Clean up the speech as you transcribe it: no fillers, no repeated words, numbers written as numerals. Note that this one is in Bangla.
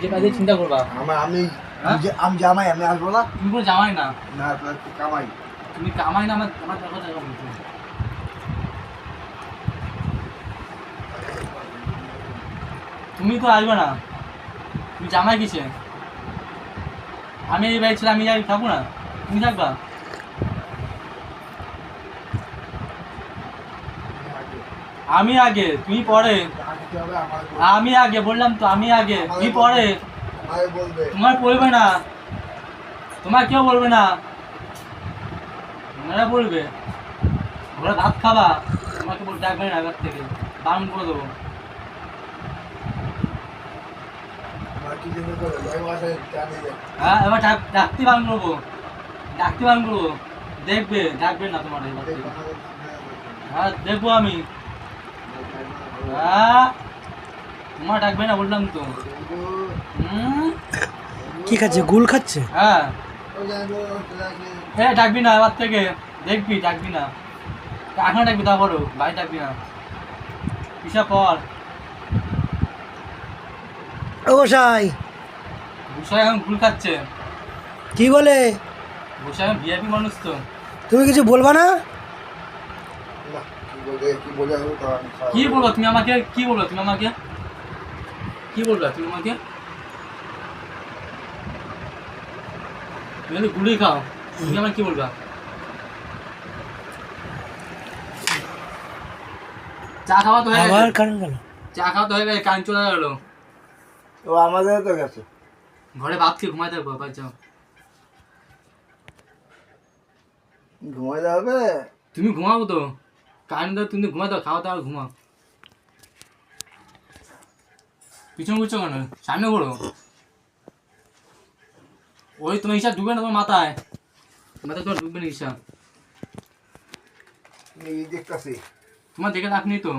যে কাজে চিন্তা করবা। আমি হ্যাঁ? আমি জামাই, আমি আসবো না। তুমি কোনো জামাই না, না কামাই। তুমি কামাই না, আমার আমার টাকা টাকা বলছো। তুমি তো আসবে না, তুমি জামাই কিসে? আমি এই বাড়ি ছেলে, আমি যাই থাকবো না, তুমি থাকবা? আমি আগে, তুমি পরে। আসতে হবে আমার, আমি আগে বললাম তো, আমি আগে, তুমি পরে। আমাকে বলবে। তোমার বলবে না, তোমার কেউ বলবে না, ওনারা বলবে। ওরা ভাত খাবা, তোমাকে বল ডাকবে না এবার থেকে, বারণ করে দেবো। আমার কি জন্য করে ওই বাসায় জানি যে হ্যাঁ, এবার ডাকতে বারণ করবো, ডাকতে বারণ করবো। দেখবে, ডাকবে না তোমার এবার থেকে। হ্যাঁ, দেখবো আমি। হ্যাঁ, তোমার ডাকবে না বললাম তো। কি খাচ্ছে? গুল খাচ্ছে? হ্যাঁ, হ্যাঁ, ডাকবি না এবার থেকে, দেখবি ডাকবি না। এখন ডাকবি, তারপরও ভাই ডাকবি না, হিসাব কর। ও গোসাই, বুসাই এখন ভুল খাচ্ছে। কি বলে? বুসাই এখন ভিআইপি মানুষ তো। তুমি কিছু বলবা না? কি বলে আমি তো কি বলবো তুমি আমাকে, কি বলবো তুমি আমাকে, কি বলবা তুমি আমাকে? তুমি যদি গুলি খাও, তুমি আমার কি বলবা? চা খাওয়া তো হয়ে আবার গেছে, কারেন্ট গেল? চা খাওয়া তো হয়ে গেছে, কারেন্ট চলে গেলো। ও আমাদের তো গেছে। ঘরে ভাত খেয়ে ঘুমাই থাকবো, বাই যাও। ঘুমাইতে হবে। তুমি ঘুমাবো তো, কারেন্ট দাও, তুমি ঘুমাই দাও, খাওয়া দাও আর ঘুমাও। পিছন ঘুরছো কেন? সামনে ঘোরো। ওই তোমার হিসাব ঢুকবে না তোমার মাথায়, মাথায় তোমার ঢুকবে না হিসাব। এই দেখতেছি। তোমার দেখে রাখনি তো।